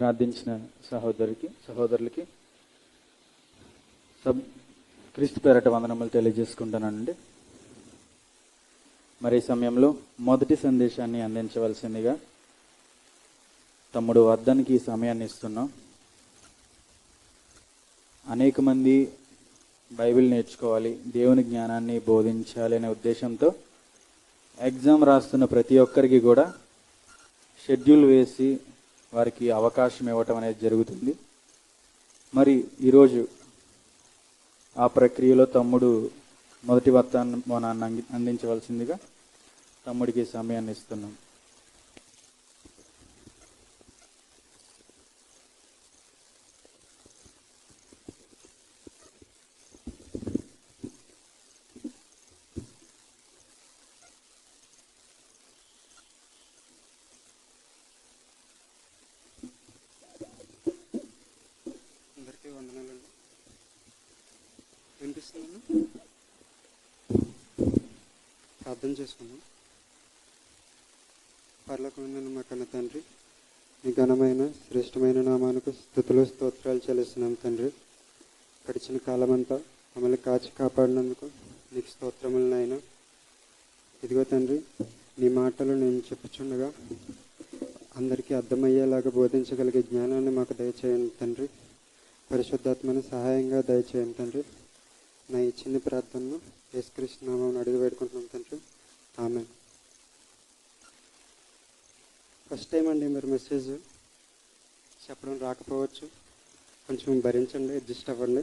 ప్రార్థించిన సహోదరులకి క్రీస్తు పేరట వందనములు తెలియజేసుకుంటానండి. మరి ఈ సమయంలో మొదటి సందేశాన్ని అందించవలసిందిగా తమ్ముడు వర్ధన్కి ఈ సమయాన్ని ఇస్తున్నాం. అనేక మంది బైబిల్ నేర్చుకోవాలి, దేవుని జ్ఞానాన్ని బోధించాలి అనే ఉద్దేశంతో ఎగ్జామ్ రాస్తున్న ప్రతి ఒక్కరికి కూడా షెడ్యూల్ వేసి వారికి అవకాశం ఇవ్వటం అనేది జరుగుతుంది. మరి ఈరోజు ఆ ప్రక్రియలో తమ్ముడు మొదటి వర్తమానాన్ని అందించవలసిందిగా తమ్ముడికి సమయాన్ని ఇస్తున్నాం. వందనాలండి. వినిపిస్తున్నాను. ప్రార్థన చేసుకున్నాం. పరలోకమందున్న మా కన్న తండ్రి, మీ ఘనమైన శ్రేష్టమైన నామానికి స్తుతులు స్తోత్రాలు చెల్లిస్తున్నాం తండ్రి. గడిచిన కాలమంతా మమ్మల్ని కాచి కాపాడినందుకు నీకు స్తోత్రములు నాయన. ఇదిగో తండ్రి, నీ మాటలు నేను చెప్పుచుండగా అందరికీ అర్థమయ్యేలాగా బోధించగలిగే జ్ఞానాన్ని మాకు దయచేయండి తండ్రి. పరిశుద్ధాత్మను సహాయంగా దయచేయండి తండ్రి. నా ఈ చిన్న ప్రార్థనను యేసుక్రీస్తు నామమున అడిగి వేడుకుంటున్నాం తండ్రి. ఆమేన్. ఫస్ట్ టైం అండి మీరు మెసేజ్ చెప్పడం రాకపోవచ్చు, కొంచెం భరించండి, అడ్జస్ట్ అవ్వండి.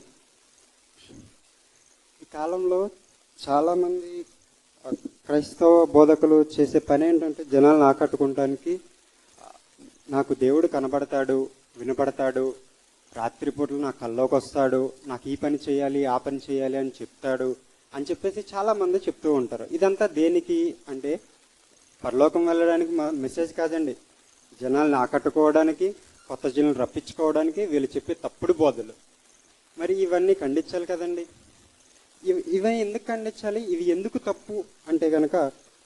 ఈ కాలంలో చాలామంది క్రైస్తవ బోధకులు చేసే పని ఏంటంటే జనాలను ఆకట్టుకోవడానికి నాకు దేవుడు కనబడతాడు, వినపడతాడు, రాత్రిపూటలు నా కల్లోకి వస్తాడు, నాకు ఈ పని చేయాలి ఆ పని చేయాలి అని చెప్తాడు అని చెప్పేసి చాలామంది చెప్తూ ఉంటారు. ఇదంతా దేనికి అంటే పరలోకం వెళ్ళడానికి మెసేజ్ కాదండి, జనాల్ని ఆకట్టుకోవడానికి, కొత్త జనాలు రప్పించుకోవడానికి వీళ్ళు చెప్పే తప్పుడు బోధలు. మరి ఇవన్నీ ఖండించాలి కదండి. ఇవన్నీ ఎందుకు ఖండించాలి, ఇవి ఎందుకు తప్పు అంటే కనుక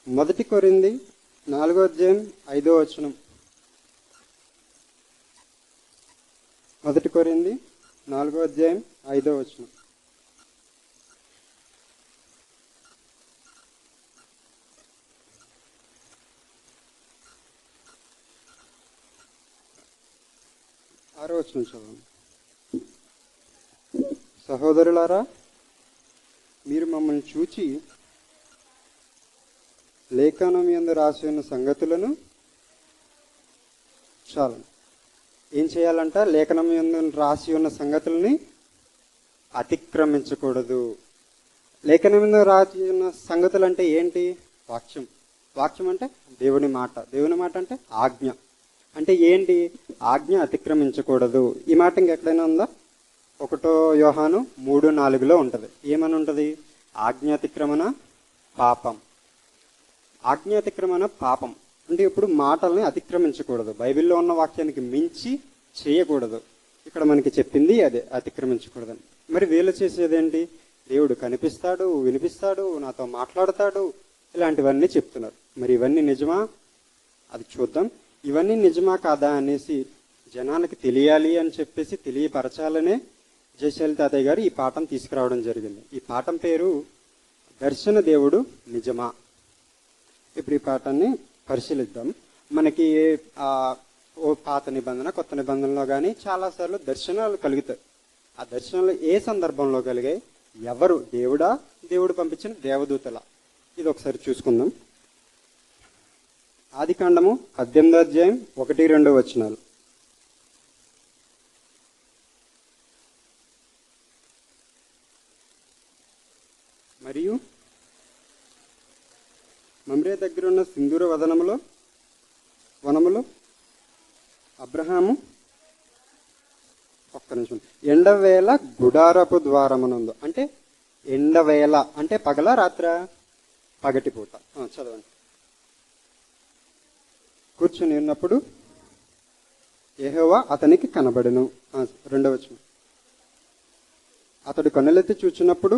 1 కొరింథీ 4:5 1 కొరింథీ 4:5 చదవండి. సహోదరులారా, మీరు మమ్మల్ని చూచి లేఖనం యందు రాసి ఉన్న సంగతులను చాలు ఏం చేయాలంట, లేఖనం యందు రాసి ఉన్న సంగతుల్ని అతిక్రమించకూడదు. లేఖనం యందు రాసి ఉన్న సంగతులు అంటే ఏంటి? వాక్యం. వాక్యం అంటే దేవుని మాట. దేవుని మాట అంటే ఆజ్ఞ. అంటే ఏంటి? ఆజ్ఞ అతిక్రమించకూడదు. ఈ మాట ఇంకెక్కడైనా ఉందా? 1 యోహాను 3:4 ఉంటుంది. ఏమని ఉంటుంది? ఆజ్ఞాతిక్రమణ పాపం. ఆజ్ఞాతిక్రమణ పాపం అంటే ఇప్పుడు మాటల్ని అతిక్రమించకూడదు, బైబిల్లో ఉన్న వాక్యానికి మించి చేయకూడదు. ఇక్కడ మనకి చెప్పింది అదే, అతిక్రమించకూడదని. మరి వీళ్ళు చేసేదేంటి? దేవుడు కనిపిస్తాడు, వినిపిస్తాడు, నాతో మాట్లాడతాడు, ఇలాంటివన్నీ చెప్తున్నారు. మరి ఇవన్నీ నిజమా? అది చూద్దాం. ఇవన్నీ నిజమా కాదా అనేసి జనానికి తెలియాలి అని చెప్పేసి తెలియపరచాలనే జయశాలి తాతయ్య గారు ఈ పాఠం తీసుకురావడం జరిగింది. ఈ పాఠం పేరు దర్శన దేవుడు నిజమా. ఇప్పుడు ఈ పాఠాన్ని పరిశీలిద్దాం. మనకి పాత నిబంధన, కొత్త నిబంధనలో కానీ చాలాసార్లు దర్శనాలు కలుగుతాయి. ఆ దర్శనాలు ఏ సందర్భంలో కలిగాయి? ఎవరు? దేవుడా, దేవుడు పంపించిన దేవదూతల? ఇది ఒకసారి చూసుకుందాం. ఆదికాండము 18:1-2 మరియు మమ్రే దగ్గర ఉన్న సింధూర వనములో అబ్రహాము ఎండవేళ గుడారపు ద్వారమునందు. అంటే ఎండవేళ అంటే పగల రాత్ర? పగటిపూట. చదవండి. కూర్చుని ఉన్నప్పుడు యెహోవా అతనికి కనబడెను. 2 అతడు కన్నులెత్తి చూచినప్పుడు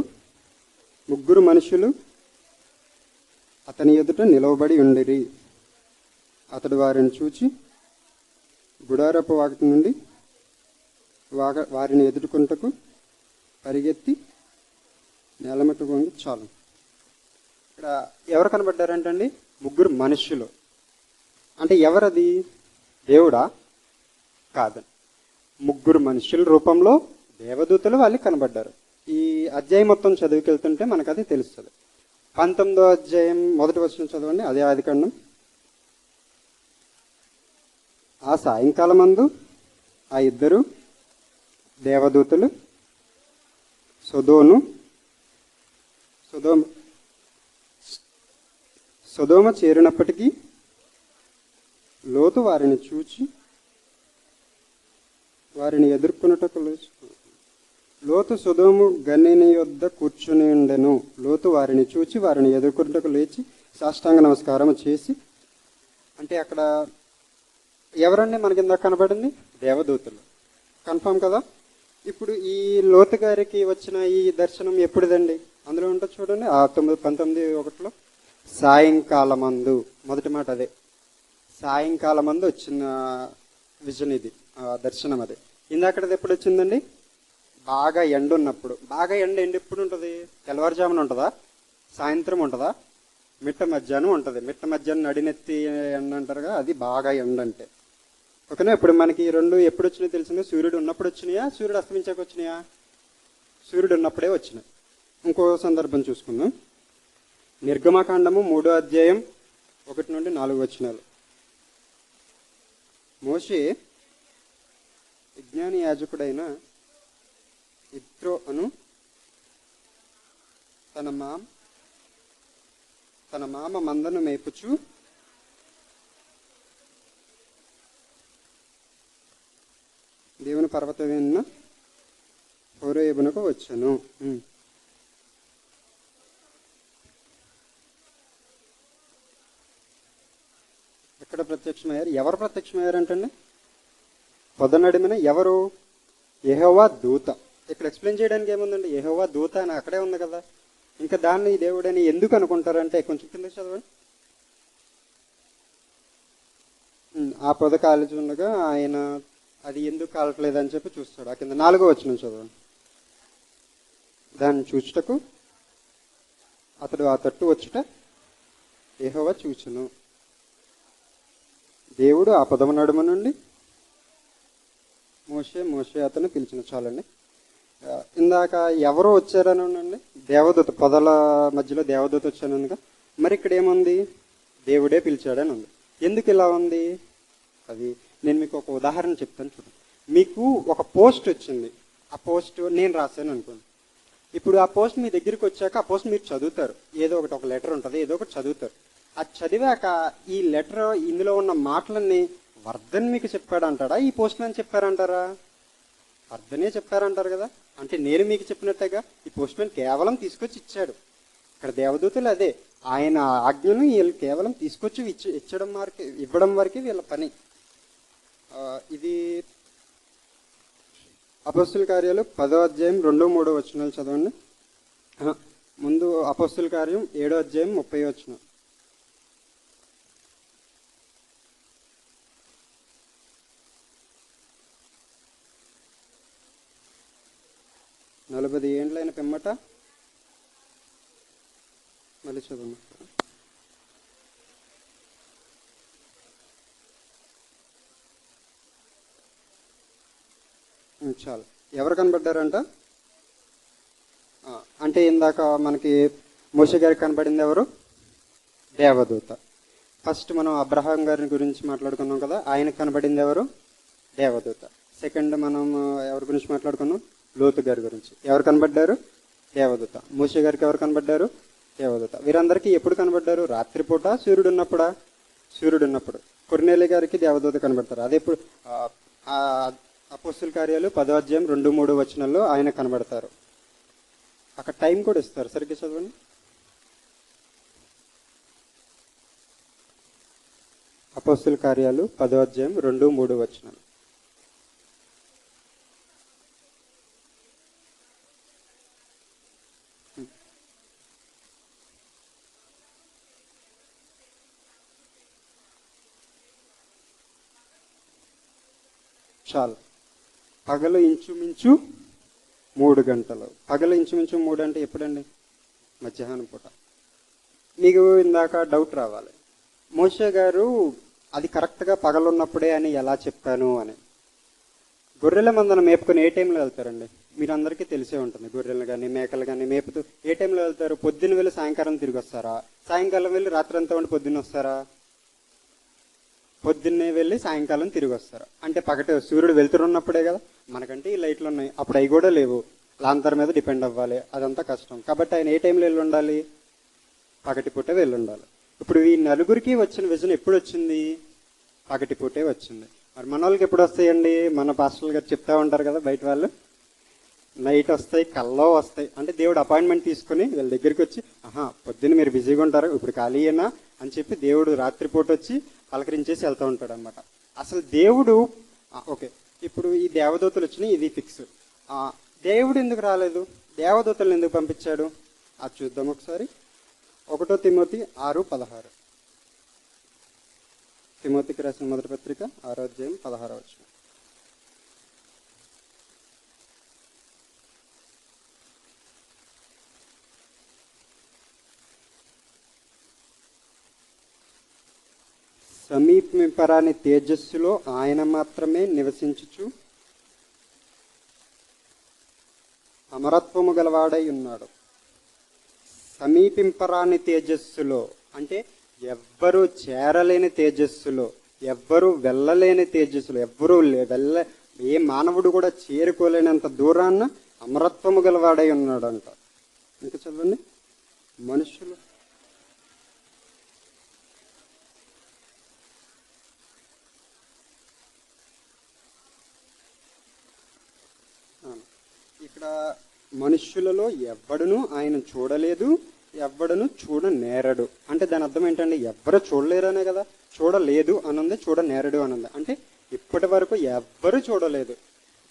3 మనుషులు అతని ఎదుట నిలవబడి ఉండిరి. అతడు వారిని చూచి గుడారపు వాకిటి నుండి వారిని ఎదుర్కొంటకు పరిగెత్తి నేలమట్టు వంగి చాలు. ఇక్కడ ఎవరు కనబడ్డారంటండి? ముగ్గురు మనుష్యులు. అంటే ఎవరది? దేవుడా? కాదండి. ముగ్గురు మనుషుల రూపంలో దేవదూతలు వాళ్ళు కనబడ్డారు. ఈ అధ్యాయం మొత్తం చదువుకెళ్తుంటే మనకు అది తెలుస్తుంది. 19వ అధ్యాయం 1వ వచనం చదవండి. అదే ఆదికాండం. ఆ సాయంకాలమందు ఆ ఇద్దరు దేవదూతలు సొదోమ చేరినప్పటికీ లోతు వారిని చూచి వారిని ఎదుర్కొనుటకు లేచి, లోతు సొదోము గనిని యొద్ద కూర్చుని ఉండెను. లోతు వారిని చూచి వారిని ఎదుర్కొనుటకు లేచి సాష్టాంగ నమస్కారం చేసి, అంటే అక్కడ ఎవరండి మనకి ఇందాక కనబడింది? దేవదూతలు. కన్ఫామ్ కదా? ఇప్పుడు ఈ లోతు గారికి వచ్చిన ఈ దర్శనం ఎప్పుడుదండి? అందులో ఉంటుంది చూడండి, ఆ 19:1 సాయంకాలమందు. మొదటి మాట అదే, సాయంకాలమందు వచ్చిన విజన్ ఇది, దర్శనం అదే. ఇందాకది ఎప్పుడు వచ్చిందండి? బాగా ఎండ ఉన్నప్పుడు. బాగా ఎండ ఎప్పుడు ఉంటుంది? తెల్లవారుజామున ఉంటుందా? సాయంత్రం ఉంటుందా? మిట్ట మధ్యాహ్నం ఉంటుంది. మిట్ట మధ్యాహ్నం నడినెత్తి ఎండ అంటారుగా, అది బాగా ఎండ అంటే. ఓకేనా? ఇప్పుడు మనకి రెండు ఎప్పుడు వచ్చినాయో తెలిసిందే. సూర్యుడు ఉన్నప్పుడు వచ్చినాయా, సూర్యుడు అస్తమించాక వచ్చినాయా? సూర్యుడు ఉన్నప్పుడే వచ్చినాయి. ఇంకో సందర్భం చూసుకుందాం. నిర్గమకాండము 3వ అధ్యాయం 1 నుండి 4 వచనాలు. మోషే విజ్ఞాని యాజకుడైన ఇత్రో అను తన మామ మందను మేపుచు దేవుని పర్వతమైన హోరేబునకు వచ్చాను. ఎక్కడ ప్రత్యక్షమయ్యారు? ఎవరు ప్రత్యక్షమయ్యారంటండి? పొదనడిమిన ఎవరు? యెహోవా దూత. ఇక్కడ ఎక్స్ప్లెయిన్ చేయడానికి ఏముందండి? యెహోవా దూత అని అక్కడే ఉంది కదా. ఇంకా దాన్ని దేవుడని ఎందుకు అనుకుంటారంటే, కొంచెం కింద చదవండి. ఆ పొద కాల్చుండగా ఆయన అది ఎందుకు కాలట్లేదని చెప్పి చూస్తాడు. ఆ కింద 4వ వచనం చదవండి. దాన్ని చూచుటకు అతడు ఆ తట్టు వచ్చుట యెహోవా చూచును. దేవుడు ఆ పొదమ నడుమ నుండి మోషే అతను పిలిచిన. చాలండి. ఇందాక ఎవరో వచ్చారని ఉండండి, దేవదూత. పొదల మధ్యలో దేవదూత వచ్చానుగా. మరి ఇక్కడ ఏముంది? దేవుడే పిలిచాడని ఉంది. ఎందుకు ఇలా ఉంది? అది నేను మీకు ఒక ఉదాహరణ చెప్తాను చూడండి. మీకు ఒక పోస్ట్ వచ్చింది. ఆ పోస్ట్ నేను రాశాను అనుకోండి. ఇప్పుడు ఆ పోస్ట్ మీ దగ్గరికి వచ్చాక ఆ పోస్ట్ మీరు చదువుతారు. ఏదో ఒక లెటర్ ఉంటుంది, ఏదో ఒకటి చదువుతారు. అది చదివాక ఈ లెటర్ ఇందులో ఉన్న మాటలన్నీ వర్ధన్ మీకు చెప్పాడంటాడా, ఈ పోస్ట్ మ్యాన్ చెప్పారంటారా? వర్ధనే చెప్పారంటారు కదా. అంటే నేను మీకు చెప్పినట్టుగా ఈ పోస్ట్ మ్యాన్ కేవలం తీసుకొచ్చి ఇచ్చాడు. ఇక్కడ దేవదూతలు అదే, ఆయన ఆజ్ఞను వీళ్ళు కేవలం తీసుకొచ్చి ఇవ్వడం వరకే వీళ్ళ పని. ఇది అపోస్తుల కార్యాలు 10వ అధ్యాయం 2-3 వచనాలు చదవండి. ముందు అపోస్తుల కార్యం 7వ అధ్యాయం 30 వచనం. నలభై ఏండ్లైన పిమ్మట మళ్ళీ చదవండి. చాలు. ఎవరు కనబడ్డారంట? అంటే ఇందాక మనకి మోషే గారికి కనబడింది ఎవరు? దేవదూత. ఫస్ట్ మనం అబ్రహాం గారి గురించి మాట్లాడుకున్నాం కదా, ఆయనకు కనబడింది ఎవరు? దేవదూత. సెకండ్ మనం ఎవరి గురించి మాట్లాడుకున్నాం? లోతు గారి గురించి. ఎవరు కనబడ్డారు? దేవదూత. మోషే గారికి ఎవరు కనబడ్డారు? దేవదూత. వీరందరికీ ఎప్పుడు కనబడ్డారు? రాత్రిపూట, సూర్యుడు ఉన్నప్పుడా? సూర్యుడు ఉన్నప్పుడు. కొర్నేలి గారికి దేవదూత కనబడతారు. అదే ఇప్పుడు అపోస్తుల కార్యాలు 10వ అధ్యాయం 2-3 వచనాల్లో ఆయన కనబడతారు. అక్కడ టైం కూడా ఇస్తారు, సరిగ్గా చదవండి. అపోస్తుల కార్యాలు 10వ అధ్యాయం 2-3 వచనాలు. చాలు. పగలు ఇంచుమించు 3 గంటలు. పగలు ఇంచుమించు 3 అంటే ఎప్పుడండి? మధ్యాహ్నం పూట. మీకు ఇందాక డౌట్ రావాలి, మోషే గారు అది కరెక్ట్గా పగలున్నప్పుడే అని ఎలా చెప్పాను అని. గొర్రెల మందను మేపుకొని ఏ టైంలో వెళ్తారండి? మీరు అందరికీ తెలిసే ఉంటుంది. గొర్రెలు కానీ మేకలు కానీ మేపుతూ ఏ టైంలో వెళ్తారు? పొద్దున్న వెళ్ళి సాయంకాలం తిరిగి వస్తారా? సాయంకాలం వెళ్ళి రాత్రి అంతా ఉండి పొద్దున్న వస్తారా? పొద్దున్నే వెళ్ళి సాయంకాలం తిరిగి వస్తారు. అంటే పగటి సూర్యుడు వెళ్తున్నప్పుడే కదా. మనకంటే ఈ లైట్లు ఉన్నాయి, అప్పుడు అవి కూడా లేవు. లాంతర్ మీద డిపెండ్ అవ్వాలి, అదంతా కష్టం. కాబట్టి ఆయన ఏ టైంలో వెళ్ళి ఉండాలి? పగటి పూటే వెళ్ళి ఉండాలి. ఇప్పుడు ఈ నలుగురికి వచ్చిన విజన్ ఎప్పుడు వచ్చింది? పగటి పూటే వచ్చింది. మరి మన వాళ్ళకి ఎప్పుడు వస్తాయండి? మన పాస్టర్లు గారు చెప్తా ఉంటారు కదా బయట వాళ్ళు, నైట్ వస్తాయి, కల్లో వస్తాయి. అంటే దేవుడు అపాయింట్మెంట్ తీసుకుని వీళ్ళ దగ్గరికి వచ్చి, పొద్దున్న మీరు బిజీగా ఉంటారు, ఇప్పుడు ఖాళీయేనా అని చెప్పి దేవుడు రాత్రిపూట వచ్చి పలకరించేసి వెళ్తూ ఉంటాడు అనమాట. అసలు దేవుడు ఓకే, ఇప్పుడు ఈ దేవదూతలు వచ్చినాయి, ఇది ఫిక్స్. దేవుడు ఎందుకు రాలేదు? దేవదూతలను ఎందుకు పంపించాడు? అది చూద్దాం ఒకసారి. 1 తిమోతి 6:16. తిమోతికి రాసిన మొదటి పత్రిక 6వ అధ్యాయం 16వ వచనం. సమీపింపరాని తేజస్సులో ఆయన మాత్రమే నివసించుచు అమరత్వము గలవాడై ఉన్నాడు. సమీపింపరాని తేజస్సులో అంటే ఎవ్వరూ చేరలేని తేజస్సులో, ఎవ్వరూ వెళ్ళలేని తేజస్సులో, ఎవ్వరూ ఏ మానవుడు కూడా చేరుకోలేనంత దూరాన్న అమరత్వము గలవాడై ఉన్నాడు అంట. ఇంకా చదవండి. మనుషులు ఇక్కడ మనుష్యులలో ఎవ్వడును ఆయన చూడలేదు, ఎవ్వడును చూడనేరడు. అంటే దాని అర్థం ఏంటండి? ఎవ్వరు చూడలేరనే కదా. చూడలేదు అనుంది, చూడనేరడు అనుంది. అంటే ఇప్పటి వరకు ఎవ్వరు చూడలేదు.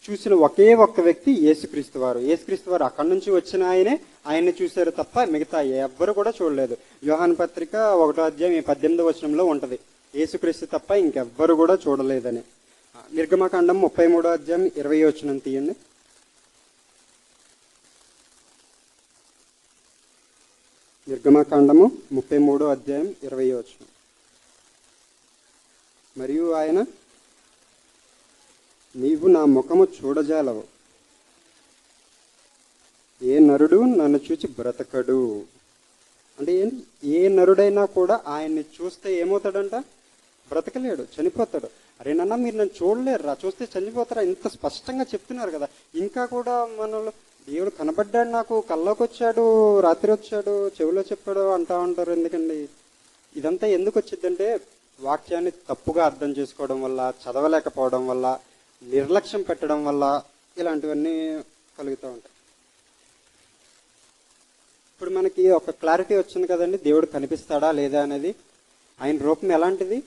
చూసిన ఒకే ఒక్క వ్యక్తి యేసుక్రీస్తు వారు. యేసుక్రీస్తు వారు అక్కడి నుంచి వచ్చిన ఆయన్ని చూశారు తప్ప మిగతా ఎవ్వరు కూడా చూడలేదు. యోహాను పత్రిక 1వ అధ్యాయం 18వ వచనంలో ఉంటది, యేసుక్రీస్తు తప్ప ఇంకెవ్వరు కూడా చూడలేదని. నిర్గమకాండం 33వ అధ్యాయం 20వ వచనం తీయండి. నిర్గమకాండము 33వ అధ్యాయం 20వ వచనం. మరియు ఆయన, నీవు నా ముఖము చూడజాలవు, ఏ నరుడు నన్ను చూచి బ్రతకడు. అంటే ఏంటి? ఏ నరుడైనా కూడా ఆయన్ని చూస్తే ఏమవుతాడంట? బ్రతకలేడు, చనిపోతాడు. అరే నాన్న, మీరు నన్ను చూడలేరురా, చూస్తే చనిపోతారా? ఇంత స్పష్టంగా చెప్తున్నారు కదా. ఇంకా కూడా మనలో దేవుడు కనబడ్డాడు, నాకు కల్లోకి వచ్చాడు, రాత్రి వచ్చాడు, చెవిలో చెప్పాడు అంటా ఉంటారు. ఎందుకండి ఇదంతా? ఎందుకు వచ్చిందంటే వాక్యాన్ని తప్పుగా అర్థం చేసుకోవడం వల్ల, చదవలేకపోవడం వల్ల, నిర్లక్ష్యం పెట్టడం వల్ల ఇలాంటివన్నీ కలుగుతూ ఉంటాయి. ఇప్పుడు మనకి ఒక క్లారిటీ వచ్చింది కదండి, దేవుడు కనిపిస్తాడా లేదా అనేది. ఆయన రూపం ఎలాంటిది?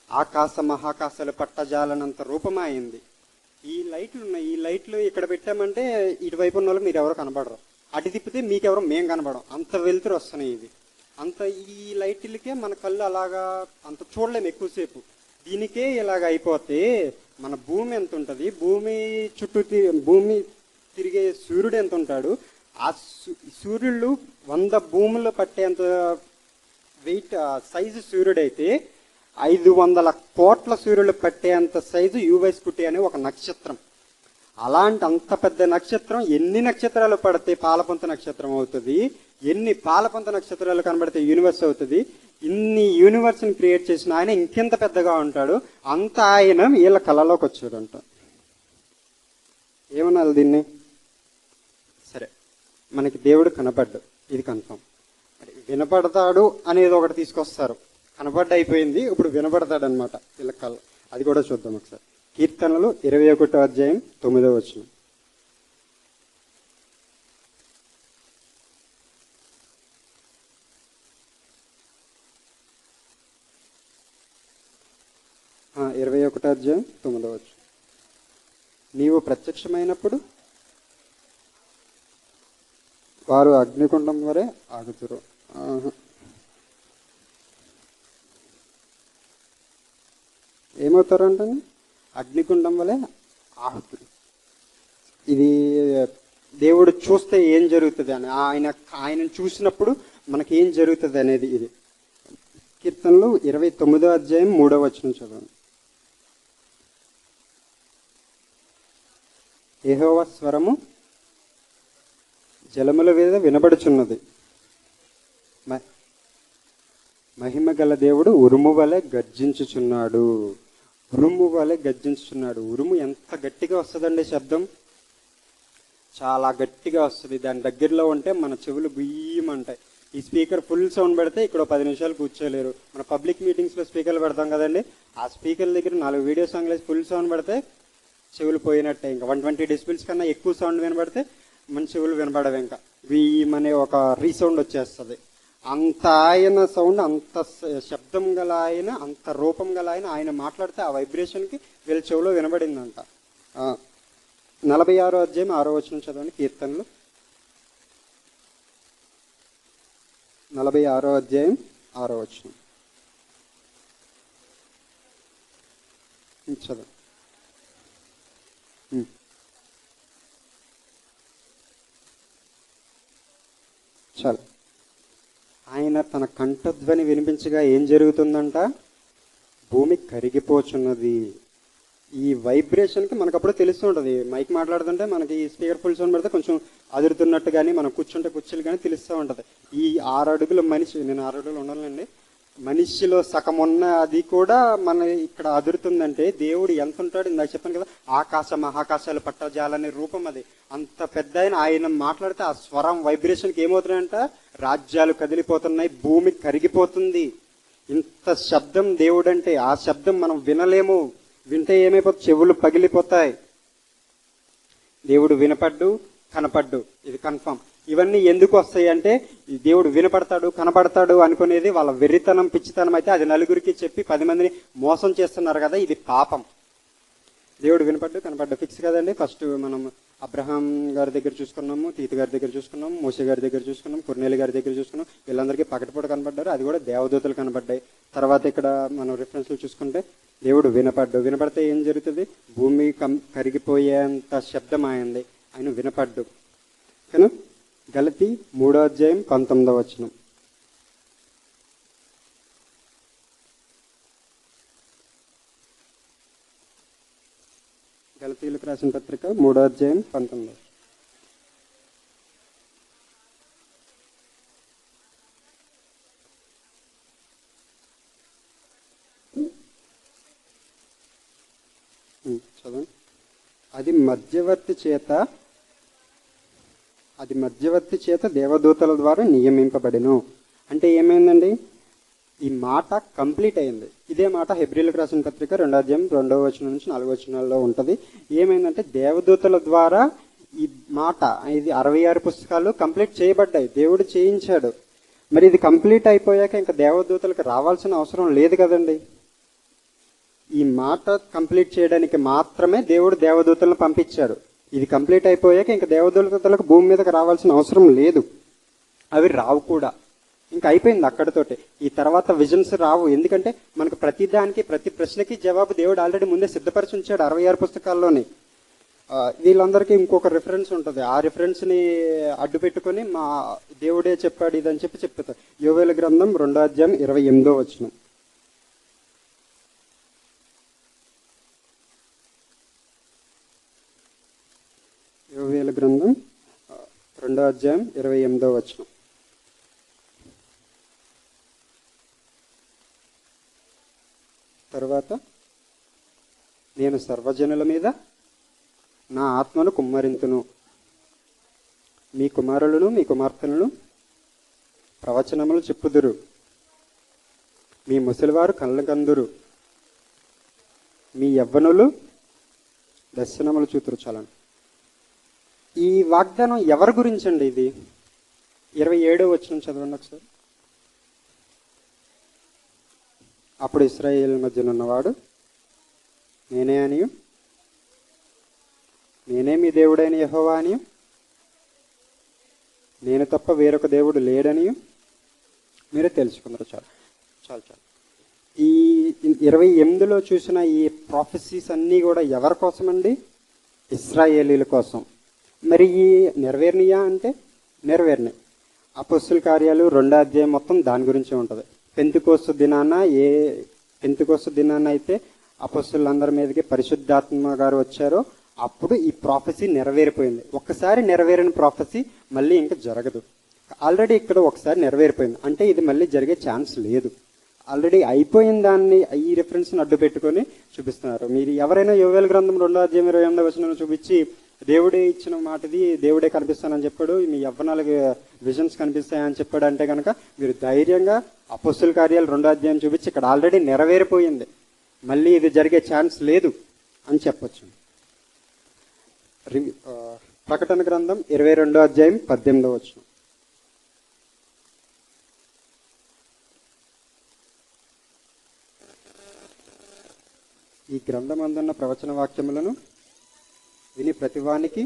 ఆకాశ మహాకాశాలు పట్టజాలనంత రూపం అయింది. ఈ లైట్లు ఉన్నాయి, ఈ లైట్లు ఇక్కడ పెట్టామంటే ఇటువైపు ఉన్న వాళ్ళు మీరు ఎవరో కనబడరు, అటు తిప్పితే మీకెవరో మేం కనబడం, అంత వెలుతురు వస్తున్నాయి. ఇది అంత ఈ లైట్లకే మన కళ్ళు అలాగా అంత చూడలేము ఎక్కువసేపు. దీనికే ఇలాగ అయిపోతే మన భూమి ఎంత ఉంటుంది? భూమి తిరిగే సూర్యుడు ఎంత ఉంటాడు? ఆ సూర్యుడు 100 భూములు పట్టేంత వెయిట్ సైజు సూర్యుడైతే 500 కోట్ల సూర్యులు పట్టేంత సైజు యువైస్కుటి అనే ఒక నక్షత్రం. అలాంటి అంత పెద్ద నక్షత్రం ఎన్ని నక్షత్రాలు పడితే పాలపంత నక్షత్రం అవుతుంది? ఎన్ని పాలపంత నక్షత్రాలు కనబడితే యూనివర్స్ అవుతుంది? ఇన్ని యూనివర్స్ని క్రియేట్ చేసిన ఆయన ఇంకెంత పెద్దగా ఉంటాడు? అంత ఆయన వీళ్ళ కళలోకి వచ్చాడంట. ఏమనాలి దీన్ని? సరే, మనకి దేవుడు కనపడ్డు, ఇది కన్ఫర్మ్. మరి వినపడతాడు అనేది ఒకటి తీసుకొస్తారు. కనపడ్డ అయిపోయింది, ఇప్పుడు వినపడతాడనమాట వీళ్ళ కళ. అది కూడా చూద్దాం ఒకసారి. కీర్తనలు 21వ అధ్యాయం 9వ వచనం. ఆ 21వ అధ్యాయం 9వ వచనం. నీవు ప్రత్యక్షమైనప్పుడు వారు అగ్నికుండం వరే ఆగుతురు. ఏమవుతారు అంటే అగ్నికుండం వలె ఆహుతులు. ఇది దేవుడు చూస్తే ఏం జరుగుతుంది అని, ఆయనను చూసినప్పుడు మనకి ఏం జరుగుతుంది అనేది ఇది. కీర్తనలు 29వ అధ్యాయం 3వ వచనం చదవండి. యెహోవా స్వరము జలముల మీద వినబడుచున్నది, మహిమ గల దేవుడు ఉరుము వలె గర్జించుచున్నాడు. ఉరుము వలె గర్జించుచున్నాడు. ఉరుము ఎంత గట్టిగా వస్తుందండి శబ్దం, చాలా గట్టిగా వస్తుంది. దాని దగ్గరలో ఉంటే మన చెవులు గుయ్యమంటాయి. ఈ స్పీకర్ ఫుల్ సౌండ్ పెడితే ఇక్కడ 10 నిమిషాలు కూర్చోలేరు. మన పబ్లిక్ మీటింగ్స్లో స్పీకర్లు పెడతాం కదండి, ఆ స్పీకర్ దగ్గర 4 వీడియో సాంగ్లు వేసి ఫుల్ సౌండ్ పెడితే చెవులు పోయినట్టే. ఇంకా 120 డెసిబిల్స్ కన్నా ఎక్కువ సౌండ్ వినబడితే మన చెవులు వినబడవు. ఇంకా గుయ్యమనే ఒక రీసౌండ్ వచ్చేస్తుంది. అంత ఆయన సౌండ్, అంత శబ్దం గల ఆయన, అంత రూపం గల ఆయన మాట్లాడితే ఆ వైబ్రేషన్కి వీళ్ళ చెవులో వినబడిందంట. 46వ అధ్యాయం 6వ వచనం చదవండి. కీర్తనలు 46వ అధ్యాయం 6వ వచనం చదవండి. చాలు. ఆయన తన కంఠధ్వని వినిపించగా ఏం జరుగుతుందంట, భూమి కరిగిపోచున్నది. ఈ వైబ్రేషన్కి మనకు అప్పుడు తెలుస్తూ ఉంటుంది. మైక్ మాట్లాడుతుంటే మనకి ఈ స్పీకర్ ఫుల్ సౌండ్ పెడితే కొంచెం అదురుతున్నట్టు కానీ, మనం కూర్చుంటే కుర్చీలు కానీ తెలుస్తూ ఉంటుంది. ఈ 6 అడుగుల మనిషి, నేను 6 అడుగులు ఉండాలండి, మనిషిలో సగం ఉన్న అది కూడా మన ఇక్కడ అదురుతుందంటే దేవుడు ఎంత ఉంటాడు. ఇందాక చెప్పాను కదా, ఆకాశ మహాకాశాలు పట్టజాలనే రూపం అది. అంత పెద్ద ఆయన మాట్లాడితే ఆ స్వరం వైబ్రేషన్కి ఏమవుతున్నాయంట, రాజ్యాలు కదిలిపోతున్నాయి, భూమి కరిగిపోతుంది. ఇంత శబ్దం దేవుడు అంటే, ఆ శబ్దం మనం వినలేము. వింటే ఏమైపోతుంది, చెవులు పగిలిపోతాయి. దేవుడు వినపడ్డు, కనపడ్డు, ఇది కన్ఫర్మ్. ఇవన్నీ ఎందుకు వస్తాయి అంటే, దేవుడు వినపడతాడు, కనపడతాడు అనుకునేది వాళ్ళ వెర్రితనం, పిచ్చితనం. అయితే అది నలుగురికి చెప్పి 10 మందిని మోసం చేస్తున్నారు కదా, ఇది పాపం. దేవుడు వినపడ్డు, కనపడ్డు ఫిక్స్ కదండి. ఫస్ట్ మనం అబ్రహాం గారి దగ్గర చూసుకున్నాము, తీతు గారి దగ్గర చూసుకున్నాము, మోషే గారి దగ్గర చూసుకున్నాం, కొర్నేలి గారి దగ్గర చూసుకున్నాం. వీళ్ళందరికీ పకటిపూట కనపడ్డారు, అది కూడా దేవదూతలు కనపడ్డాయి. తర్వాత ఇక్కడ మనం రిఫరెన్స్లు చూసుకుంటే దేవుడు వినపడ్డు. వినపడితే ఏం జరుగుతుంది, భూమి కరిగిపోయేంత శబ్దం అయింది, ఆయన వినపడ్డు. కానీ గలతీ 3వ అధ్యాయం 19వ వచనం. గలతీయులకు రాసిన పత్రిక 3వ అధ్యాయం 19. చదవండి. అది మధ్యవర్తి చేత దేవదూతల ద్వారా నియమింపబడెను. అంటే ఏమైందండి, ఈ మాట కంప్లీట్ అయింది. ఇదే మాట హెబ్రీలకు రాసిన పత్రిక 2వ అధ్యాయం 2వ వచనం నుంచి 4వ వచనాల్లో ఉంటుంది. ఏమైందంటే దేవదూతల ద్వారా ఈ మాట, ఇది 66 పుస్తకాలు కంప్లీట్ చేయబడ్డాయి, దేవుడు చేయించాడు. మరి ఇది కంప్లీట్ అయిపోయాక ఇంకా దేవదూతలకు రావాల్సిన అవసరం లేదు కదండి. ఈ మాట కంప్లీట్ చేయడానికి మాత్రమే దేవుడు దేవదూతలను పంపించాడు. ఇది కంప్లీట్ అయిపోయాక ఇంకా దేవదూతలకు భూమి మీదకి రావాల్సిన అవసరం లేదు, అవి రావు కూడా. ఇంకా అయిపోయింది అక్కడితోటి. ఈ తర్వాత విజన్స్ రావు. ఎందుకంటే మనకు ప్రతి దానికి, ప్రతి ప్రశ్నకి జవాబు దేవుడు ఆల్రెడీ ముందే సిద్ధపరిచి ఉంచాడు 66 పుస్తకాల్లోని. వీళ్ళందరికీ ఇంకొక రిఫరెన్స్ ఉంటుంది. ఆ రిఫరెన్స్ని అడ్డు పెట్టుకొని మా దేవుడే చెప్పాడు ఇదని చెప్తారు. యోవేలు గ్రంథం 2వ అధ్యాయం 28వ వచనం. యోవేలు గ్రంథం 2వ అధ్యాయం 28వ వచనం. తర్వాత, నేను సర్వజనుల మీద నా ఆత్మను కుమ్మరింతును, మీ కుమారులను మీ కుమార్తెలను ప్రవచనములు చెప్పుదురు, మీ ముసలివారు కళ్ళ కందురు, మీ యవ్వనులు దర్శనములు చూతురు. చాలండి. ఈ వాగ్దానం ఎవరి గురించండి? ఇది 27వ వచనం చదవండి ఒకసారి. అప్పుడు ఇశ్రాయేలు మధ్యనున్నవాడు నేనే అనియు, నేనే మీ దేవుడైన యెహోవా అనియు, నేను తప్ప వేరొక దేవుడు లేడనియు మీరే తెలుసుకున్నారు. చాలు చాలు చాలు. ఈ 28లో చూసిన ఈ ప్రాఫెసీస్ అన్నీ కూడా ఎవరి కోసమండి? ఇశ్రాయేలీల కోసం. మరి ఈ నెరవేరినయా అంటే నెరవేరినాయి. అపొస్తలుల కార్యాలు 2వ అధ్యాయం మొత్తం దాని గురించే ఉంటుంది. పెంతెకోస్తు దినాన అయితే అపొస్తలులందరి మీదకి పరిశుద్ధాత్మ గారు వచ్చారో అప్పుడు ఈ ప్రాఫెసీ నెరవేరిపోయింది. ఒక్కసారి నెరవేరిన ప్రాఫెసీ మళ్ళీ ఇంకా జరగదు. ఆల్రెడీ ఇక్కడ ఒకసారి నెరవేరిపోయింది అంటే ఇది మళ్ళీ జరిగే ఛాన్స్ లేదు. ఆల్రెడీ అయిపోయిన దాన్ని ఈ రెఫరెన్స్ని అడ్డు పెట్టుకొని చూపిస్తున్నారు. మీరు ఎవరైనా యోవేలు గ్రంథం 2వ అధ్యాయం 28వ వచనం చూపించి దేవుడే ఇచ్చిన మాటది, దేవుడే కనిపిస్తానని చెప్పాడు, మీ యవ్వనాలకు విజన్స్ కనిపిస్తాయని చెప్పాడు అంటే కనుక మీరు ధైర్యంగా అపొస్తలుల కార్యాలు 2వ అధ్యాయం చూపించి ఇక్కడ ఆల్రెడీ నెరవేరిపోయింది, మళ్ళీ ఇది జరిగే ఛాన్స్ లేదు అని చెప్పొచ్చు. ప్రకటన గ్రంథం 22వ అధ్యాయం 18వ వచనం. ఈ గ్రంథం అందున్న ప్రవచన వాక్యములను విని ప్రతివానికి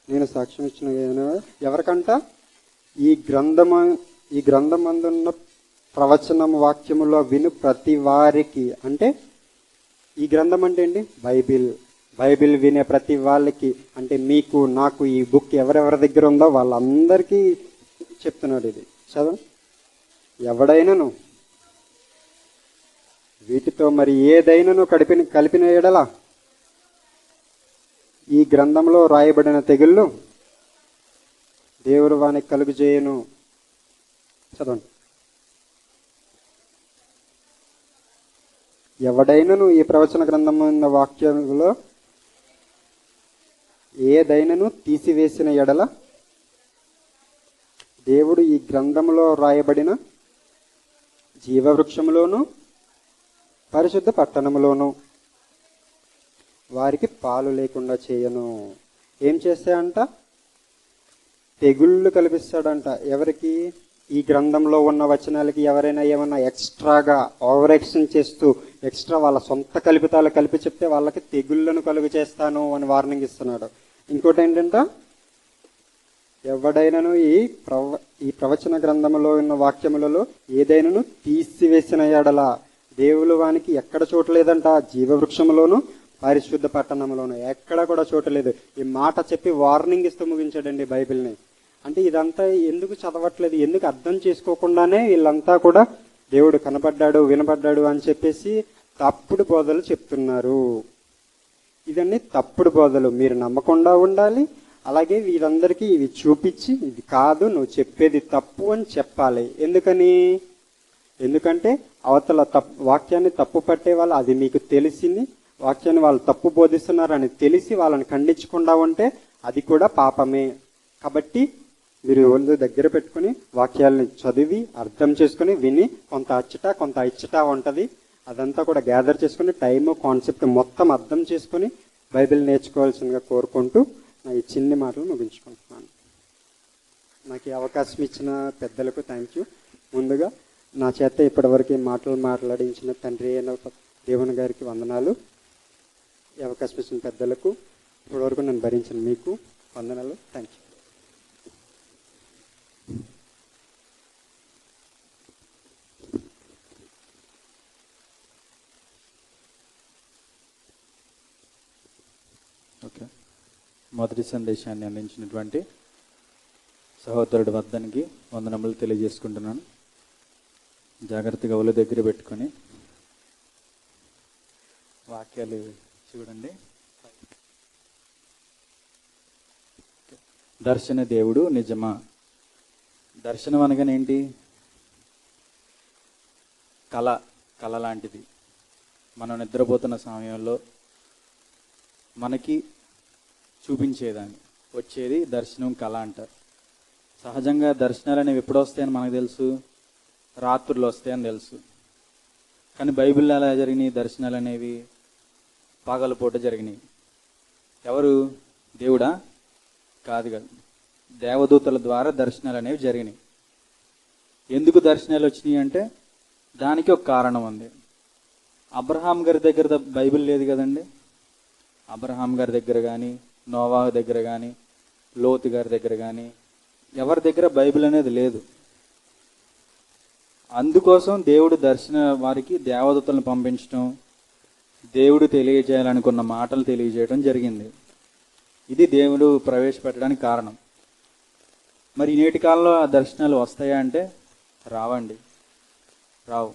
నేను సాక్ష్యం ఇచ్చిన ఎవరికంట ఈ గ్రంథం అందున్న ప్రవచనం వాక్యములో విను ప్రతి వారికి అంటే ఈ గ్రంథం అంటే ఏంటి? బైబిల్ వినే ప్రతి వాళ్ళకి అంటే మీకు నాకు ఈ బుక్ ఎవరెవరి దగ్గర ఉందో వాళ్ళందరికీ చెప్తున్నాడు. ఇది చదవ. ఎవడైనను వీటితో మరి ఏదైనాను కలిపిన ఎడల ఈ గ్రంథంలో రాయబడిన తెగుళ్ళు దేవుడు వానికి కలుగు చేయను. చదవండి. ఎవడైనను ఈ ప్రవచన గ్రంథం ఉన్న వాక్యంలో ఏదైనాను తీసివేసిన ఎడల దేవుడు ఈ గ్రంథంలో రాయబడిన జీవవృక్షములోను పరిశుద్ధ పట్టణములోను వారికి పాలు లేకుండా చేయను. ఏం చేస్తాయంట? తెగుళ్ళు కల్పిస్తాడంట. ఎవరికి? ఈ గ్రంథంలో ఉన్న వచనాలకి ఎవరైనా ఏమన్నా ఎక్స్ట్రాగా ఓవర్ యాక్షన్ చేస్తూ ఎక్స్ట్రా వాళ్ళ సొంత కల్పితాలు కలిపి చెప్తే వాళ్ళకి తెగుళ్ళను కలుగు చేస్తాను అని వార్నింగ్ ఇస్తున్నాడు. ఇంకోటి ఏంటంట? ఎవడైనాను ఈ ప్రవచన గ్రంథంలో ఉన్న వాక్యములలో ఏదైనాను తీసివేసిన ఎడల దేవుడు వానికి ఎక్కడ చోటలేదంట? జీవవృక్షములోను పరిశుద్ధ పట్టణంలోను ఎక్కడ కూడా చోటలేదు. ఈ మాట చెప్పి వార్నింగ్ ఇస్తూ ముగించాడండి బైబిల్ని. అంటే ఇదంతా ఎందుకు చదవట్లేదు, ఎందుకు అర్థం చేసుకోకుండానే వీళ్ళంతా కూడా దేవుడు కనపడ్డాడు వినపడ్డాడు అని చెప్పేసి తప్పుడు బోధలు చెప్తున్నారు. ఇవన్నీ తప్పుడు బోధలు, మీరు నమ్మకుండా ఉండాలి. అలాగే వీరందరికీ ఇవి చూపించి ఇది కాదు నువ్వు చెప్పేది తప్పు అని చెప్పాలి. ఎందుకంటే అవతల వాక్యాన్ని తప్పు పట్టే వాళ్ళు అది మీకు తెలిసింది, వాక్యాన్ని వాళ్ళు తప్పు బోధిస్తున్నారని తెలిసి వాళ్ళని ఖండించకుండా ఉంటే అది కూడా పాపమే. కాబట్టి మీరు ఒళ్ళు దగ్గర పెట్టుకుని వాక్యాలని చదివి అర్థం చేసుకుని విని కొంత అచ్చట కొంత ఇచ్చట ఉంటుంది, అదంతా కూడా గ్యాదర్ చేసుకుని టైము కాన్సెప్ట్ మొత్తం అర్థం చేసుకుని బైబిల్ నేర్చుకోవాల్సిందిగా కోరుకుంటూ నా ఈ చిన్ని మాటలు ముగించుకుంటున్నాను. నాకు ఈ అవకాశం ఇచ్చిన పెద్దలకు థ్యాంక్ యూ. ముందుగా నా చేత ఇప్పటివరకు మాటలు మాట్లాడించిన తండ్రి అయిన దేవుని గారికి వందనాలు. ఈ అవకాశం ఇచ్చిన పెద్దలకు ఇప్పటివరకు నన్ను భరించిన మీకు వందనాలు. Thank you. ఓకే, మొదటి సందేశాన్ని అందించినటువంటి సహోదరుడి వద్దనికి వందనములు తెలియజేసుకుంటున్నాను. జాగ్రత్తగా ఒళ్ళు దగ్గర పెట్టుకొని వాక్యాలు చూడండి. దర్శన దేవుడు నిజమా? దర్శనం అనగానేంటి? కళ లాంటిది. మనం నిద్రపోతున్న సమయంలో మనకి చూపించేదాన్ని వచ్చేది దర్శనం, కళ అంటారు. సహజంగా దర్శనాలు అనేవి ఎప్పుడు వస్తాయని మనకు తెలుసు? రాత్రులు వస్తాయని తెలుసు. కానీ బైబిల్లో ఎలా జరిగినాయి దర్శనాలు అనేవి? పగలపూట జరిగినాయి. ఎవరు? దేవుడా? కాదు. దేవదూతల ద్వారా దర్శనాలు అనేవి జరిగినాయి. ఎందుకు దర్శనాలు వచ్చినాయి అంటే దానికి ఒక కారణం ఉంది. అబ్రహాం గారి దగ్గర బైబిల్ లేదు కదండి. అబ్రహాం గారి దగ్గర కానీ, నోవాహు దగ్గర కానీ, లోతు గారి దగ్గర కానీ ఎవరి దగ్గర బైబిల్ అనేది లేదు. అందుకోసం దేవుడు వారికి దేవదూతలను పంపించడం, దేవుడు తెలియజేయాలనుకున్న మాటలు తెలియజేయడం జరిగింది. ఇది దేవుడు ప్రవేశపెట్టడానికి కారణం. మరి నేటి కాలంలో ఆ దర్శనాలు వస్తాయా అంటే రావండి, రావు.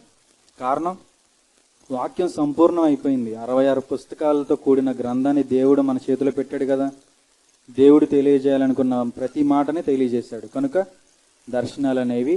కారణం, వాక్యం సంపూర్ణం అయిపోయింది. 66 పుస్తకాలతో కూడిన గ్రంథాన్ని దేవుడు మన చేతిలో పెట్టాడు కదా. దేవుడు తెలియజేయాలనుకున్న ప్రతి మాటని తెలియజేశాడు. కనుక దర్శనాలు అనేవి